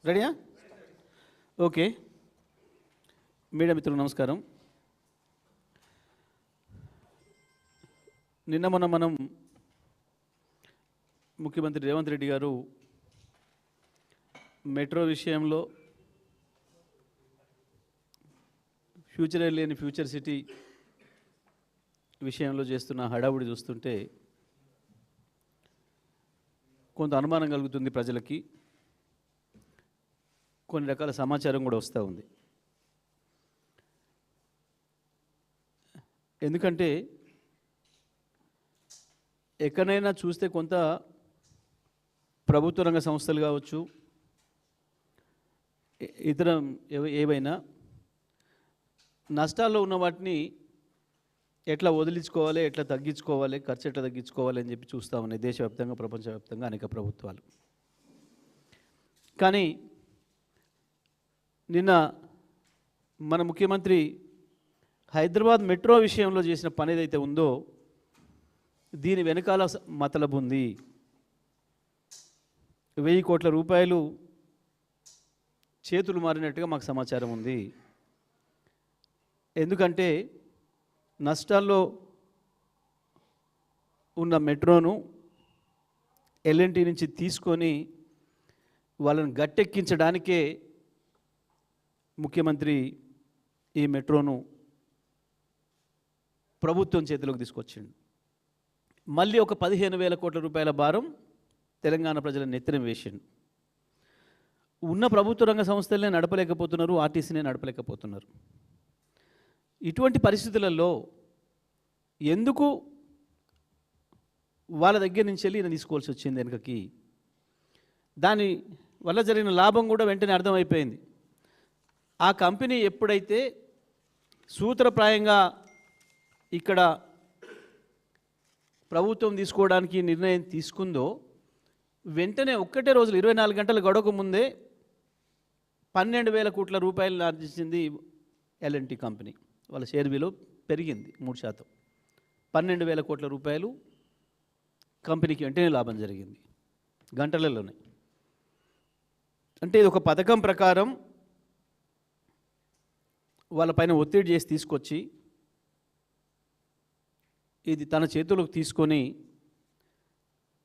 రెడీయా? Okay. Media మిత్రులకు నమస్కారం. నిన్న మొన్న మనం ముఖ్యమంత్రి రేవంత్ రెడ్డి గారు మెట్రో విషయంలో ఫ్యూచరే లేని ఫ్యూచర్ సిటీ విషయంలో చేస్తున్న హడావుడి చూస్తుంటే కొంత అనుమానం కలుగుతుంది ప్రజలకి. కొన్ని రకాల సమాచారం కూడా వస్తూ ఉంది. ఎందుకంటే ఎక్కడైనా చూస్తే కొంత ప్రభుత్వ రంగ సంస్థలు కావచ్చు, ఇతర ఏవైనా నష్టాల్లో ఉన్న వాటిని ఎట్లా వదిలించుకోవాలి, ఎట్లా తగ్గించుకోవాలి, ఖర్చు ఎట్లా తగ్గించుకోవాలి అని చెప్పి చూస్తూ ఉన్నాయి దేశవ్యాప్తంగా, ప్రపంచవ్యాప్తంగా అనేక ప్రభుత్వాలు. కానీ నిన్న మన ముఖ్యమంత్రి హైదరాబాద్ మెట్రో విషయంలో చేసిన పని ఏదైతే ఉందో దీని వెనకాల మతలబు ఉంది. 1000 కోట్ల రూపాయలు చేతులు మారినట్టుగా మాకు సమాచారం ఉంది. ఎందుకంటే నష్టాల్లో ఉన్న మెట్రోను ఎల్ఎన్టీ నుంచి తీసుకొని వాళ్ళని గట్టెక్కించడానికే ముఖ్యమంత్రి ఈ మెట్రోను ప్రభుత్వం చేతిలోకి తీసుకొచ్చిండు. మళ్ళీ ఒక 15,000 కోట్ల రూపాయల భారం తెలంగాణ ప్రజల నెత్తిన వేసిండు. ఉన్న ప్రభుత్వ రంగ సంస్థలనే నడపలేకపోతున్నారు, ఆర్టీసీనే నడపలేకపోతున్నారు. ఇటువంటి పరిస్థితులలో ఎందుకు వాళ్ళ దగ్గర నుంచి వెళ్ళి ఈయన తీసుకోవాల్సి వచ్చింది వెనుకకి? దాని వల్ల జరిగిన లాభం కూడా వెంటనే అర్థమైపోయింది. ఆ కంపెనీ ఎప్పుడైతే సూత్రప్రాయంగా ఇక్కడ ప్రభుత్వం తీసుకోవడానికి నిర్ణయం తీసుకుందో వెంటనే ఒక్కటే రోజులు 24 గంటల గడవక ముందే 12,000 కోట్ల రూపాయలు ఆర్జించింది ఎల్ఎన్టీ కంపెనీ. వాళ్ళ షేర్ విలువ పెరిగింది 3%. 12,000 కోట్ల రూపాయలు కంపెనీకి వెంటనే లాభం జరిగింది గంటలలోనే. అంటే ఇది ఒక పథకం ప్రకారం వాళ్ళపైన ఒత్తిడి చేసి తీసుకొచ్చి ఇది తన చేతులకు తీసుకొని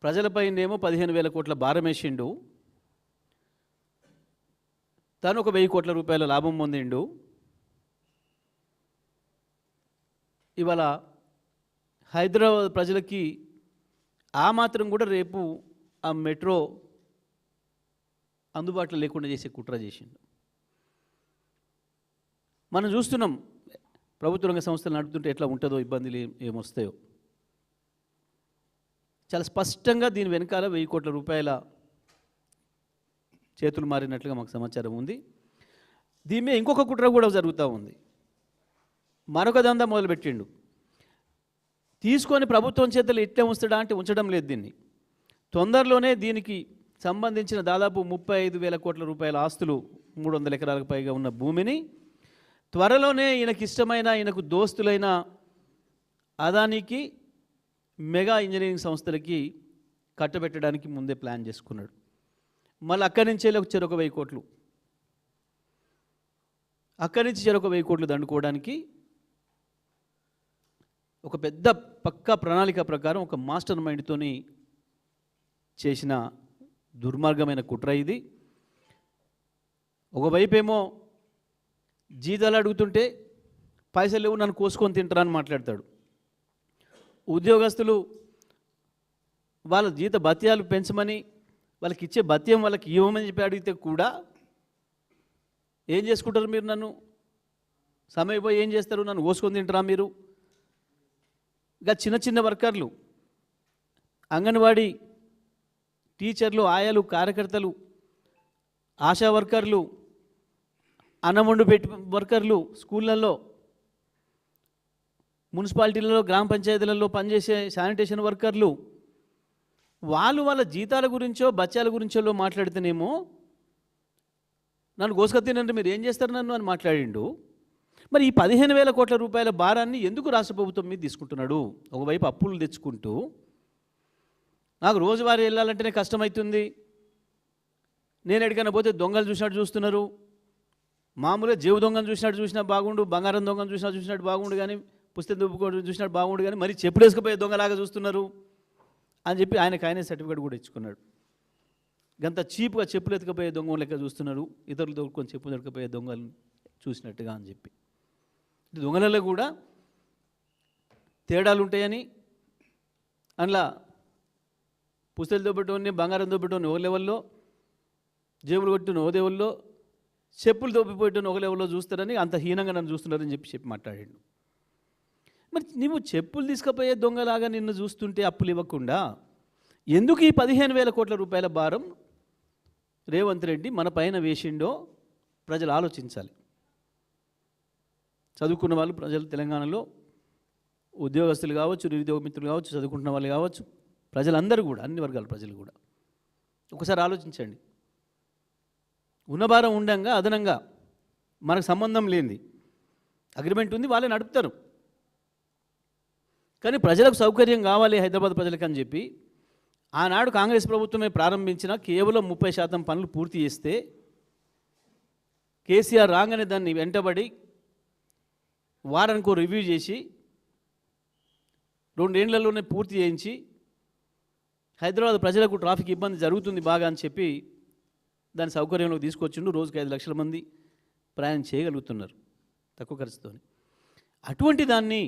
ప్రజలపైనేమో 15,000 కోట్ల భారం వేసిండు, తను ఒక 1000 కోట్ల రూపాయల లాభం పొందిండు. ఇవాళ హైదరాబాద్ ప్రజలకి ఆ మాత్రం కూడా రేపు ఆ మెట్రో అందుబాటులో లేకుండా చేసే కుట్ర చేసిండు. మనం చూస్తున్నాం ప్రభుత్వ రంగ సంస్థలు నడుపుతుంటే ఎట్లా ఉంటుందో, ఇబ్బందులు ఏమొస్తాయో. చాలా స్పష్టంగా దీని వెనకాల 1000 కోట్ల రూపాయల చేతులు మారినట్లుగా మాకు సమాచారం ఉంది. దీని మీద ఇంకొక కుట్ర కూడా జరుగుతూ ఉంది. మరొక దందా మొదలుపెట్టిండు. తీసుకొని ప్రభుత్వం చేతులు ఇట్లే ఉంచడా అంటే ఉంచడం లేదు. దీన్ని తొందరలోనే దీనికి సంబంధించిన దాదాపు 35,000 కోట్ల రూపాయల ఆస్తులు, 300 ఎకరాలకు పైగా ఉన్న భూమిని త్వరలోనే ఈయనకి ఇష్టమైన, ఈయనకు దోస్తులైన అదానికి, మెగా ఇంజనీరింగ్ సంస్థలకి కట్టబెట్టడానికి ముందే ప్లాన్ చేసుకున్నాడు. మళ్ళీ అక్కడి నుంచే చెరొక 1000 కోట్లు, అక్కడి నుంచి చెరొక 1000 కోట్లు దండుకోవడానికి ఒక పెద్ద పక్కా ప్రణాళిక ప్రకారం ఒక మాస్టర్ మైండ్తోని చేసిన దుర్మార్గమైన కుట్ర ఇది. ఒకవైపేమో జీతాలు అడుగుతుంటే పైసలు లేవు, నన్ను కోసుకొని తింటారా అని మాట్లాడతాడు. ఉద్యోగస్తులు వాళ్ళ జీత భత్యాలు పెంచమని, వాళ్ళకి ఇచ్చే భత్యం వాళ్ళకి ఇవ్వమని చెప్పి అడిగితే కూడా ఏం చేసుకుంటారు మీరు? నన్ను సమయపోయి ఏం చేస్తారు? నన్ను కోసుకొని తింటారా మీరు? ఇంకా చిన్న చిన్న వర్కర్లు, అంగన్వాడీ టీచర్లు, ఆయాలు, కార్యకర్తలు, ఆశా వర్కర్లు, అన్నమండు పెట్టి వర్కర్లు, స్కూళ్ళల్లో, మున్సిపాలిటీలలో, గ్రామ పంచాయతీలలో పనిచేసే శానిటేషన్ వర్కర్లు, వాళ్ళు వాళ్ళ జీతాల గురించో బత్యాల గురించో మాట్లాడితేనేమో నన్ను గోసుకత్తినంటే మీరు ఏం చేస్తారు నన్ను అని మాట్లాడిండు. మరి ఈ 15,000 కోట్ల రూపాయల భారాన్ని ఎందుకు రాష్ట్ర ప్రభుత్వం మీద తీసుకుంటున్నాడు? ఒకవైపు అప్పులు తెచ్చుకుంటూ నాకు రోజువారీ వెళ్ళాలంటేనే కష్టమవుతుంది, నేను ఎక్కడికైనా పోతే దొంగలు చూసినట్టు చూస్తున్నారు, మామూలుగా జేబు దొంగను చూసినా బాగుండు, బంగారం దొంగను చూసినట్టు బాగుండు, కానీ పుస్తకం దుబ్బుకోవడం చూసినట్టు బాగుండు, కానీ మరి చెప్పులు వేసుకుపోయే దొంగలాగా చూస్తున్నారు అని చెప్పి ఆయనే సర్టిఫికేట్ కూడా ఇచ్చుకున్నాడు. గంత చీప్గా చెప్పులు ఎత్తుకపోయే దొంగ లెక్క చూస్తున్నారు, ఇతరులు దొరుకుని చెప్పులు ఎత్తుకపోయే దొంగలను చూసినట్టుగా అని చెప్పి. దొంగలలో కూడా తేడాలు ఉంటాయని, అందులో పుస్తకాలు దొబ్బెట్టోని, బంగారం దొబ్బెట్టోని ఒక లెవెల్లో, జేబులు కొట్టిన ఓ లెవెల్లో, చెప్పులు దొబ్బిపోయేటోని ఒక లెవెల్లో చూస్తారని అంత హీనంగా నన్ను చూస్తున్నారని చెప్పి మాట్లాడాడు. మరి నువ్వు చెప్పులు తీసుకుపోయే దొంగలాగా నిన్ను చూస్తుంటే అప్పులు ఇవ్వకుండా ఎందుకు ఈ 15,000 కోట్ల రూపాయల భారం రేవంత్ రెడ్డి మన పైన వేసిండో ప్రజలు ఆలోచించాలి. చదువుకున్న వాళ్ళు ప్రజలు తెలంగాణలో ఉద్యోగస్తులు కావచ్చు, నిరుద్యోగ మిత్రులు కావచ్చు, చదువుకుంటున్న వాళ్ళు కావచ్చు, ప్రజలందరూ కూడా, అన్ని వర్గాల ప్రజలు కూడా ఒకసారి ఆలోచించండి. ఉన్న భారం ఉండంగా అదనంగా మనకు సంబంధం లేనిది అగ్రిమెంట్ ఉంది, వాళ్ళే నడుపుతారు. కానీ ప్రజలకు సౌకర్యం కావాలి హైదరాబాద్ ప్రజలకు అని చెప్పి ఆనాడు కాంగ్రెస్ ప్రభుత్వమే ప్రారంభించిన కేవలం 30% పనులు పూర్తి చేస్తే కేసీఆర్ రాగానే దాన్ని వెంటబడి వారానికో రివ్యూ చేసి 2 ఏళ్లలోనే పూర్తి చేయించి హైదరాబాద్ ప్రజలకు ట్రాఫిక్ ఇబ్బంది జరుగుతుంది బాగా అని చెప్పి దాని సౌకర్యంలోకి తీసుకొచ్చిండు. రోజుకి 5 లక్షల మంది ప్రయాణం చేయగలుగుతున్నారు తక్కువ ఖర్చుతో. అటువంటి దాన్ని